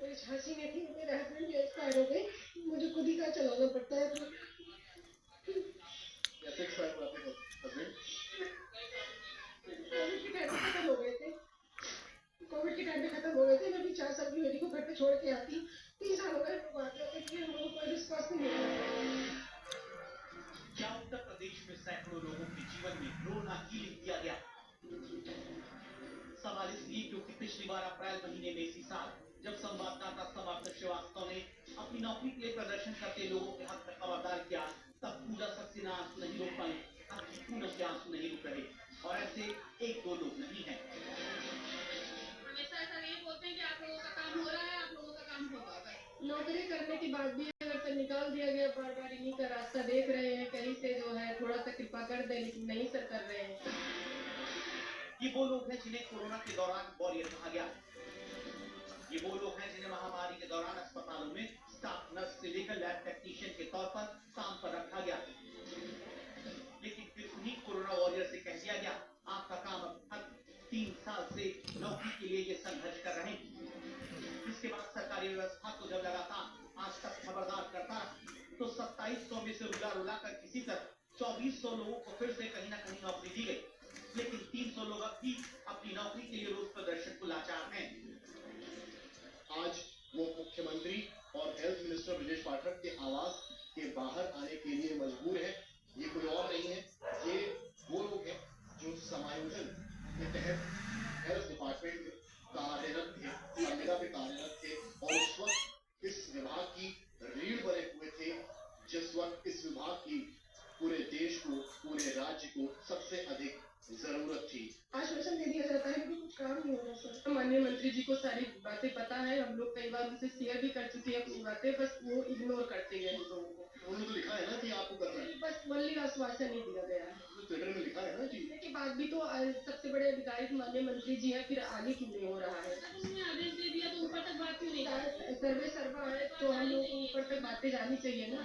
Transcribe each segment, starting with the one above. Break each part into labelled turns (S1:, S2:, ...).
S1: मेरी झांसी में थी, मेरे हस्बैंड भी एक्सपायर हो गए, मुझे खुद ही का चलाना पड़ता है।
S2: कैसे एक्सपायर हुआ आपके हस्बैंड?
S1: कोविड के टाइम पे खत्म हो गए थे। कोविड के टाइम पे खत्म हो गए थे। मैं भी 4 साल की बेटी को घर पे छोड़ के आती, 3 साल हो गए लोग आते होते, क्योंकि हम लोगों को कोई विश्वास नहीं होता।
S3: क्या उत्तर प्रदेश में सैकड़ों लोगों के जीवन में कोरोना ही लिख दिया गया? सवाल इसलिए क्योंकि पिछली बार अप्रैल महीने में इसी साल जब संवाददाता समर्थ श्रीवास्तव ने अपनी नौकरी के लिए प्रदर्शन करते लोगों के हक में खबरदार किया, तब पूजा सक्सेना आंसू नहीं रोक पाई, अब पूनम के आंसू नहीं रुक रहे, और ऐसे एक दो लोग नहीं हैं।
S4: हमेशा ऐसा नहीं बोलते हैं कि आप लोगों का काम हो रहा है, आप लोगों का काम होगा।
S1: नौकरी करने के बाद भी अगर से निकाल दिया गया, बार बार इन्हीं का रास्ता देख रहे हैं, कहीं से जो है थोड़ा सा कृपा कर दे, लेकिन नहीं सर कर रहे हैं।
S3: ये वो लोग हैं जिन्हें कोरोना के दौरान वॉरियर कहा गया। ये वो लोग हैं जिन्हें महामारी के दौरान अस्पतालों में स्टाफ नर्स से लेकर लैब टेक्नीशियन के तौर पर काम पर रखा गया, लेकिन फिर उन्हीं कोरोना वॉरियर से कह दिया गया, आपका काम अब 3 साल से नौकरी के लिए ये संघर्ष कर रहे हैं। इसके बाद सरकारी व्यवस्था को जब लगातार आज तक खबरदार करता तो 2700 में से रुला कर किसी तरह 2400 लोगों को फिर से कहीं ना कहीं नौकरी दी गई, लेकिन 300 लोग अब भी अपनी नौकरी के लिए रोज प्रदर्शन को लाचार हैं।
S2: आज वो मुख्यमंत्री और हेल्थ मिनिस्टर ब्रजेश पाठक के आवास के बाहर आने के लिए मजबूर है। ये कोई और नहीं है, ये वो लोग हैं जो समायोजन के तहत हेल्थ डिपार्टमेंट में कार्यरत थे, संविदा पे कार्यरत थे, और उस वक्त इस विभाग की रीढ़ बने हुए थे, जिस वक्त इस विभाग की पूरे देश को, पूरे राज्य को सबसे अधिक जरूरत थी।
S1: आश्वासन दे दिया जाता है कि कुछ काम नहीं होगा सर। माननीय मंत्री जी को सारी बातें पता है, हम लोग कई बार उनसे शेयर भी कर चुके हैं अपनी बातें, बस वो इग्नोर करते हैं हम लोगों को।
S2: उन्होंने तो लिखा है ना कि आपको करना है,
S1: बस वल्ली आश्वासन नहीं दिया गया है।
S2: ट्विटर में लिखा है ना कि
S1: के बाद भी तो सबसे बड़े अधिकारी माननीय मंत्री जी हैं, फिर आगे क्यों नहीं हो रहा है?
S4: उन्होंने आदेश दे दिया तो ऊपर तक बात क्यों नहीं कर?
S1: सर्वे सर्वा है तो हम लोग को ऊपर तक बातें जानी चाहिए ना।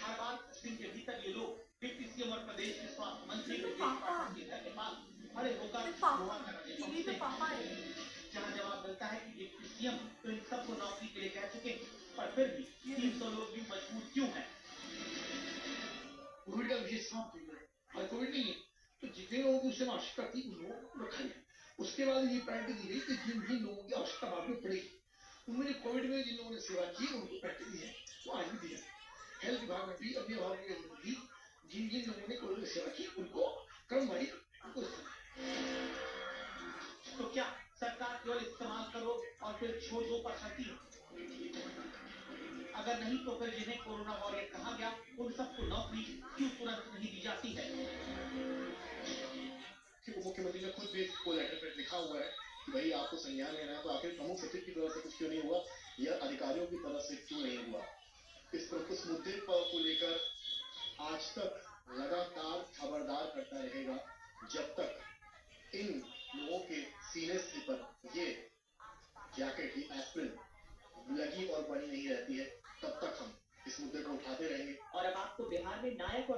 S3: हर बार कुछ दिन के भीतर ये लोग डिप्टी सीएम और प्रदेश के स्वास्थ्य मंत्री ब्रजेश पाठक के घर के पास खड़े होकर दुआ करने पहुंचते हैं, जहां जवाब मिलता है कि डिप्टी सीएम तो इन सबको नौकरी के लिए कह चुके, पर फिर भी 300 लोग भी मजबूर क्यों हैं?
S5: कोविड का विशेष समाप्त हो गया, और कोविड नहीं है तो जितने लोगों की उससे आवश्यकता थी उन लोगों को रखा गया। उसके बाद ये प्रायोरिटी दी गई कि जिन जिन लोगों की आवश्यकता बाद में पड़ेगी, उनमें कोविड में जिन लोगों ने सेवा की उनको प्रायोरिटी दी है, वो आज भी दी है। हेल्थ विभाग में भी, अन्य विभाग में भी जिन जिन लोगों ने कोविड में सेवा की उनको क्रमवारी उनको।
S3: तो क्या सरकार केवल इस्तेमाल करो और फिर छोड़ दो पर चलती है? अगर नहीं तो फिर जिन्हें कोरोना वॉरियर कहा गया उन सबको नौकरी क्यों तुरंत नहीं दी जाती है?
S2: मुख्यमंत्री ने खुद भी को लेटर पर लिखा हुआ है कि भाई आपको संज्ञान लेना है तो आखिर प्रमुख सचिव की तरफ से कुछ क्यों नहीं हुआ, या अधिकारियों की तरफ से क्यों नहीं हुआ। इस मुद्दे पर को लेकर आज तक लगातार खबरदार करता रहेगा जब तक इन लोगों के सीने से पर ये जैकेट की एस्पिरिन लगी और बनी नहीं रहती है, तब तक हम इस मुद्दे को उठाते रहेंगे।
S3: और अब आपको बिहार में नायक और